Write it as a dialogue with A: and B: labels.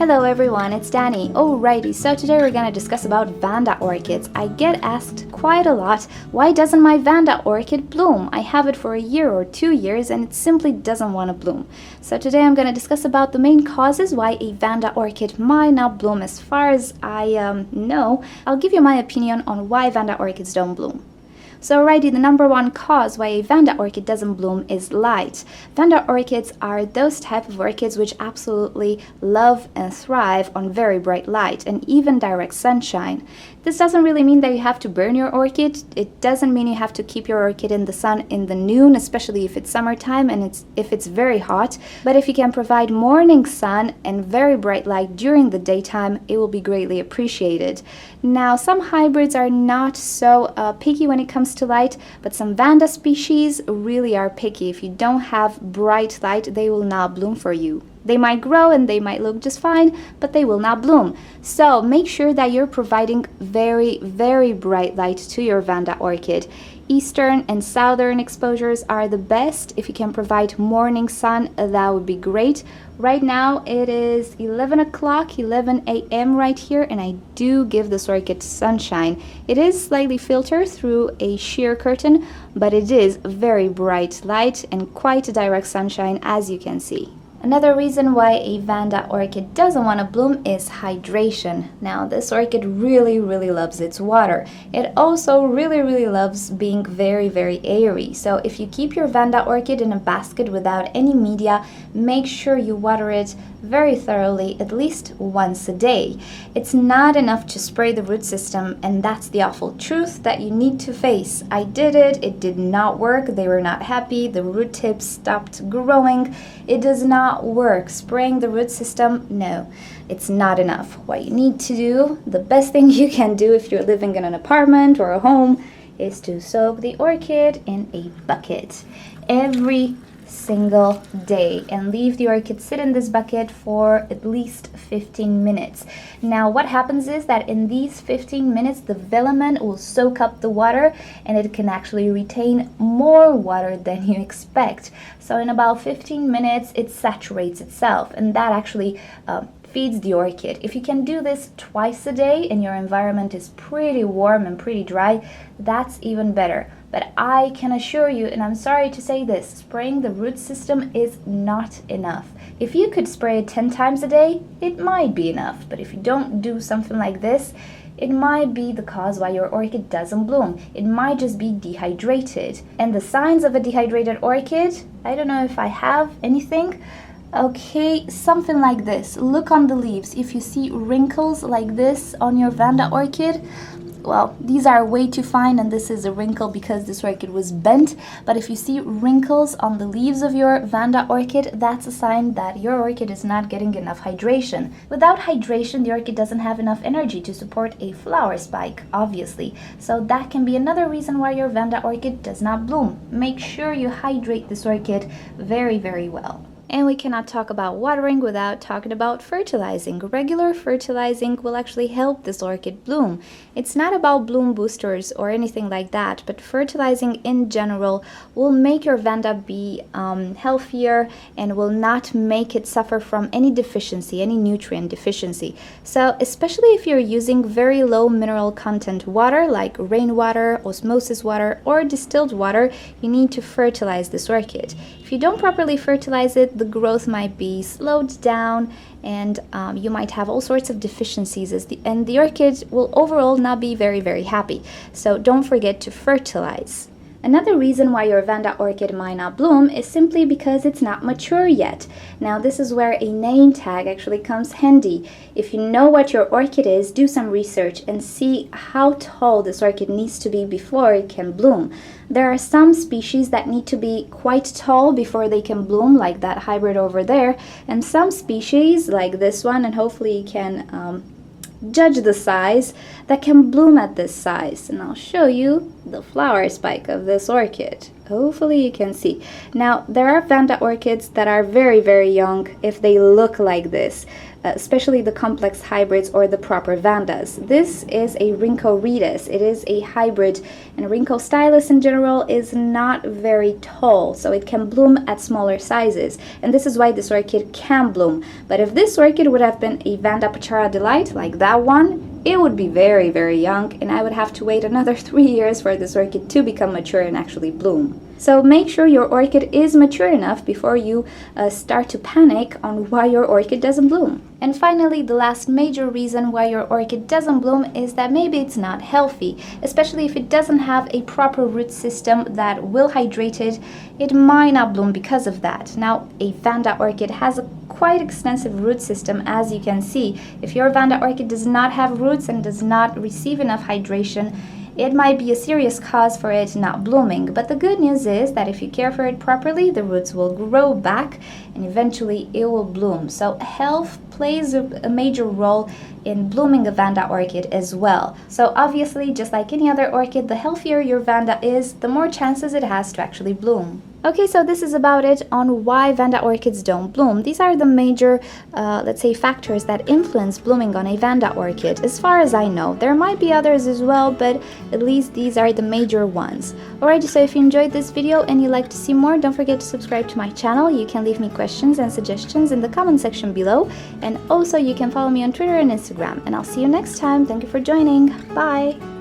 A: Hello everyone, it's Danny. Alrighty, so today we're gonna discuss about Vanda orchids. I get asked quite a lot, why doesn't my Vanda orchid bloom? I have it for a year or 2 years and it simply doesn't want to bloom. So today I'm gonna discuss about the main causes why a Vanda orchid might not bloom. As far as I know, I'll give you my opinion on why Vanda orchids don't bloom. So already the number one cause why a Vanda orchid doesn't bloom is light. Vanda orchids are those type of orchids which absolutely love and thrive on very bright light and even direct sunshine. This doesn't really mean that you have to burn your orchid. It doesn't mean you have to keep your orchid in the sun in the noon, especially if it's summertime and if it's very hot. But if you can provide morning sun and very bright light during the daytime, it will be greatly appreciated. Now, some hybrids are not so picky when it comes to light, but some Vanda species really are picky. If you don't have bright light, they will not bloom for you. They might grow and they might look just fine, but they will not bloom. So make sure that you're providing very, very bright light to your Vanda orchid. Eastern and southern exposures are the best. If you can provide morning sun, that would be great. Right now it is 11 o'clock, 11 a.m. right here, and I do give this orchid sunshine. It is slightly filtered through a sheer curtain, but it is very bright light and quite direct sunshine, as you can see. Another reason why a Vanda orchid doesn't want to bloom is hydration. Now, this orchid really loves its water. It also really loves being very airy. So if you keep your Vanda orchid in a basket without any media, make sure you water it very thoroughly, at least once a day. It's not enough to spray the root system, and that's the awful truth that you need to face. I did it did not work. They were not happy. The root tips stopped growing. It does not work. Spraying the root system, no, it's not enough. What you need to do, the best thing you can do if you're living in an apartment or a home, is to soak the orchid in a bucket every single day and leave the orchid sit in this bucket for at least 15 minutes. Now what happens is that in these 15 minutes the filament will soak up the water and it can actually retain more water than you expect. So in about 15 minutes it saturates itself, and that actually feeds the orchid. If you can do this twice a day and your environment is pretty warm and pretty dry, that's even better. But I can assure you, and I'm sorry to say this, spraying the root system is not enough. If you could spray it 10 times a day, it might be enough. But if you don't do something like this, it might be the cause why your orchid doesn't bloom. It might just be dehydrated. And the signs of a dehydrated orchid, I don't know if I have anything. Okay, something like this. Look on the leaves. If you see wrinkles like this on your Vanda orchid, well, these are way too fine, and this is a wrinkle because this orchid was bent. But if you see wrinkles on the leaves of your Vanda orchid, that's a sign that your orchid is not getting enough hydration. Without hydration, the orchid doesn't have enough energy to support a flower spike, obviously. So that can be another reason why your Vanda orchid does not bloom. Make sure you hydrate this orchid very well. And we cannot talk about watering without talking about fertilizing. Regular fertilizing will actually help this orchid bloom. It's not about bloom boosters or anything like that, but fertilizing in general will make your Vanda be healthier and will not make it suffer from any deficiency, any nutrient deficiency. So especially if you're using very low mineral content water like rainwater, osmosis water, or distilled water, you need to fertilize this orchid. If you don't properly fertilize it, the growth might be slowed down and you might have all sorts of deficiencies and the orchid will overall not be very happy. So don't forget to fertilize. Another reason why your Vanda orchid might not bloom is simply because it's not mature yet. Now this is where a name tag actually comes handy. If you know what your orchid is, do some research and see how tall this orchid needs to be before it can bloom. There are some species that need to be quite tall before they can bloom, like that hybrid over there, and some species like this one, and hopefully you can judge the size, that can bloom at this size. And I'll show you. the flower spike of this orchid. Hopefully you can see. Now, there are Vanda orchids that are very, very young if they look like this, especially the complex hybrids or the proper Vandas. This is a Rhynchoretus. It is a hybrid, and Rhynchostylus in general is not very tall, so it can bloom at smaller sizes, and this is why this orchid can bloom. But if this orchid would have been a Vanda Pachara Delight, like that one, it would be very, very young, and I would have to wait another 3 years for this orchid to become mature and actually bloom. So make sure your orchid is mature enough before you start to panic on why your orchid doesn't bloom. And finally, the last major reason why your orchid doesn't bloom is that maybe it's not healthy, especially if it doesn't have a proper root system that will hydrate it. It might not bloom because of that. Now, a Vanda orchid has a quite extensive root system, as you can see. If your Vanda orchid does not have roots and does not receive enough hydration, it might be a serious cause for it not blooming. But the good news is that if you care for it properly, the roots will grow back and eventually it will bloom. So health plays a major role in blooming a Vanda orchid as well. So obviously, just like any other orchid, the healthier your Vanda is, the more chances it has to actually bloom. Okay, so this is about it on why Vanda orchids don't bloom. These are the major, let's say, factors that influence blooming on a Vanda orchid. As far as I know, there might be others as well, but at least these are the major ones. Alrighty, so if you enjoyed this video and you'd like to see more, don't forget to subscribe to my channel. You can leave me questions and suggestions in the comment section below. And also you can follow me on Twitter and Instagram. And I'll see you next time. Thank you for joining. Bye!